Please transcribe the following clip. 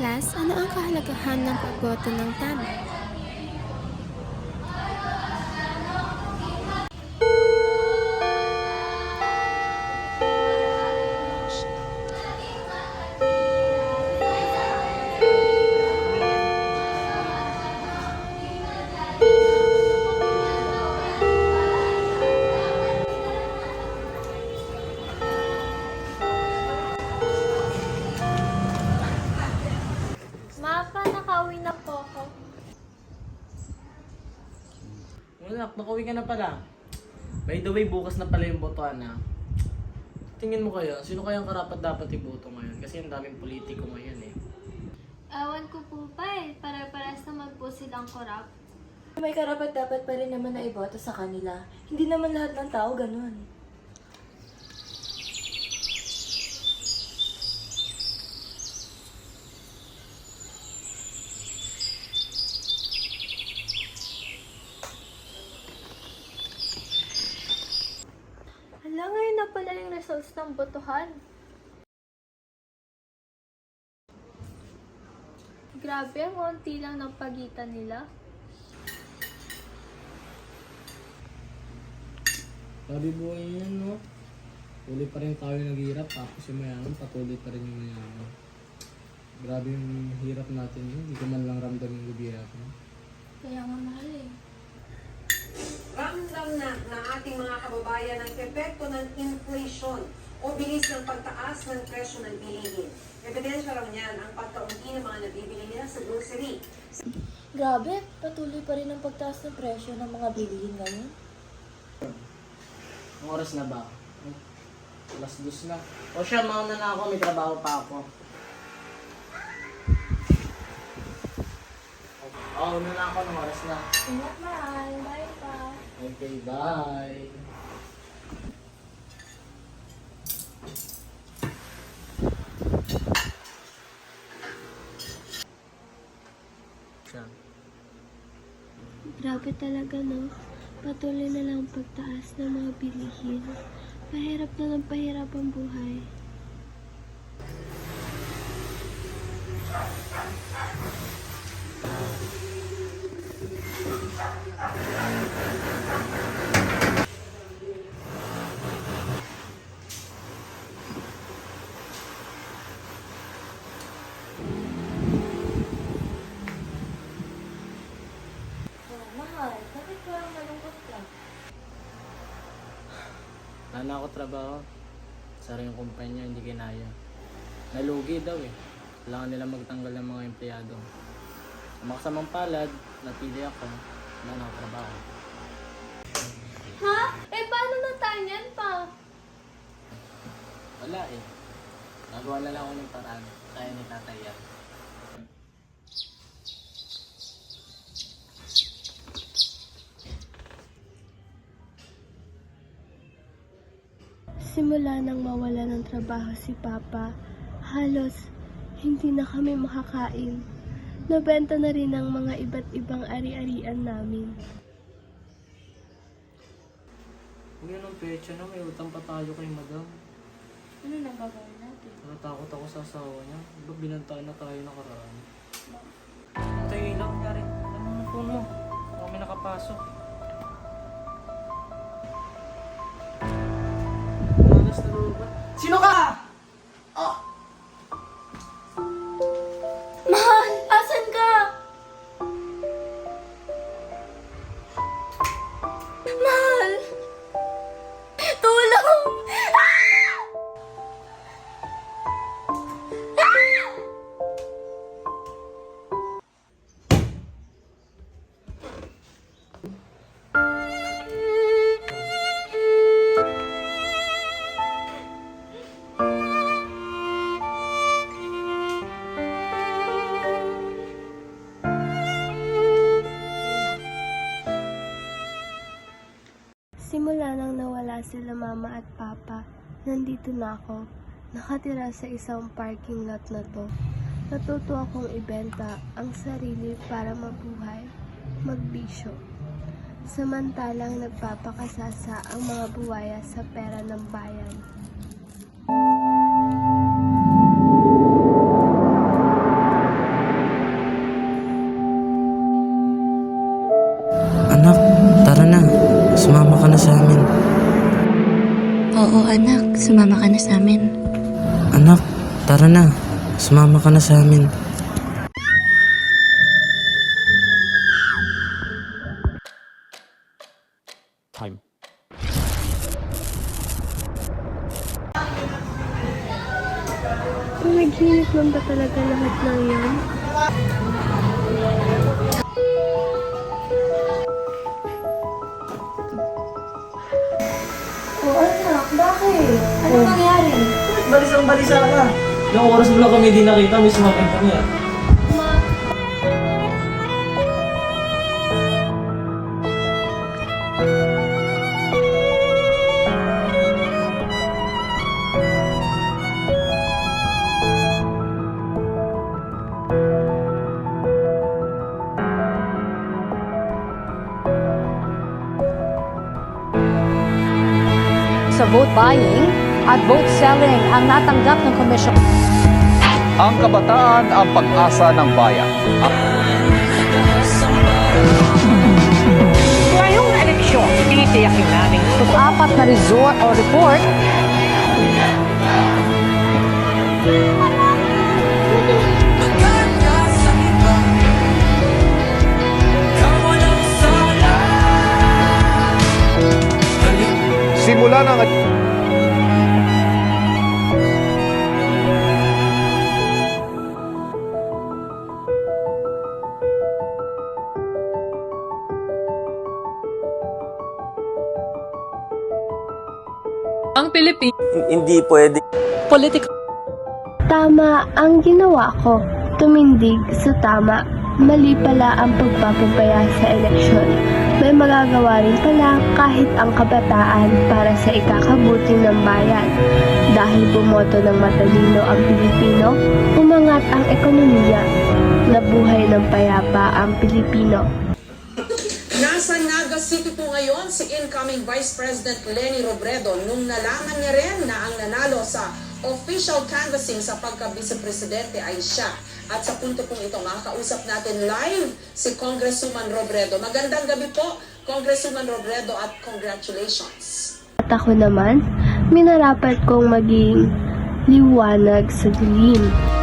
class, ano ang kahalagahan ng pagboto ng tama? Mapa, nakauwi na po ako. Wala, nakauwi ka na pala. By the way, bukas na pala yung botohan na. Tingin mo kaya, sino kayang karapat dapat iboto ngayon? Kasi ang daming politiko ngayon eh. Awan ko po pa eh. Para-paras naman po silang korap. May karapat-dapat pa rin naman na iboto sa kanila. Hindi naman lahat ng tao ganun. Hala, ngayon na pala yung results ng botohan. Grabe, ang konti lang ng pagitan nila. Sabi buhay yan, no? Patuloy pa rin tayo naghihirap, tapos yung mayaman, patuloy pa rin yung mayaman. Grabe yung hirap natin yun, hindi ko man lang ramdam yung gobyerno. Kaya nga mahal eh. Ramdam na ng ating mga kababayan ang epekto ng inflation o bilis ng pagtaas ng presyo ng bilihin. Ebidensya lang yan ang pagkaunti ng mga nabibili nila sa grocery. Grabe, patuloy pa rin ang pagtaas ng presyo ng mga bilihin ngayon. Ang oras na ba? Alas 2 na. O siya, mauna na ako, may trabaho pa ako. Oo, una na ako, ng oras na. Ingat mahal. Bye pa. Okay, bye. Siya. Grabe talaga, no? Patuloy na lang ang pagtaas ng mga bilihin. Pahirap na ng pahirap ang buhay. Oh, mahal, bakit parang malungkot ka? Wala na ako trabaho. Sara yung kumpanya, hindi kinaya. Nalugi daw eh. Kailangan nila magtanggal ng mga empleyado. Sa makasamang palad, napili ako. Wala na ako trabaho. Ha? Eh, paano na tayo niyan pa? Wala eh. Nagawa na lang ako ng paraan. Kaya ni tatay yan. Simula nang mawala ng trabaho si Papa, halos hindi na kami makakain. Nabenta na rin ang mga iba't ibang ari-arian namin. Huwag yan ang pecha na, may utang pa tayo kay madam. Ano nang gagawin natin? Natatakot ako sa asawa niya. Diba binantaan na tayo nakaraan? Tayo lang, yari. Ano ang phone mo? Baka may nakapasok. Malas na ba? Sino ka? Mahal! Asan ka? Mahal! Tulong! Ah! Ah! Simula nang nawala sila Mama at Papa, nandito na ako, nakatira sa isang parking lot na to. Natuto akong ibenta ang sarili para mabuhay, magbisyo. Samantalang nagpapakasasa ang mga buwaya sa pera ng bayan. Anak, tara na. Sumama ka na sa amin. Time. Panaginip lang ba talaga lahat ng yan? Oh, anak, bakit? Ano nangyari? Balisang balisa ka. Ilang oras mo lang kami di nakita, may sumakit kami ah. Sa vote buying at vote selling ang natanggap ng komisyon. Ang kabataan ang pag-asa ng bayan. Ngayong eleksyon, titiyakin namin apat na resort o report Simula ng Ang Pilipinas, Hindi pwede. political Tama ang ginawa ko. Tumindig sa tama. Mali pala ang pagpapabaya sa eleksyon. May magagawa rin pala kahit ang kabataan para sa ikakabuti ng bayan. Dahil bumoto ng matalino ang Pilipino, umangat ang ekonomiya. Nabuhay ng payapa ang Pilipino. Nasa Naga City po ngayon si incoming Vice President Leni Robredo nung nalaman niya rin na ang nanalo sa official canvassing sa pagka-vice-presidente ay siya. At sa punto pong ito, makakausap natin live si Congresswoman Robredo. Magandang gabi po, Congresswoman Robredo, at congratulations. At ako naman, minarapat kong maging liwanag sa dilim.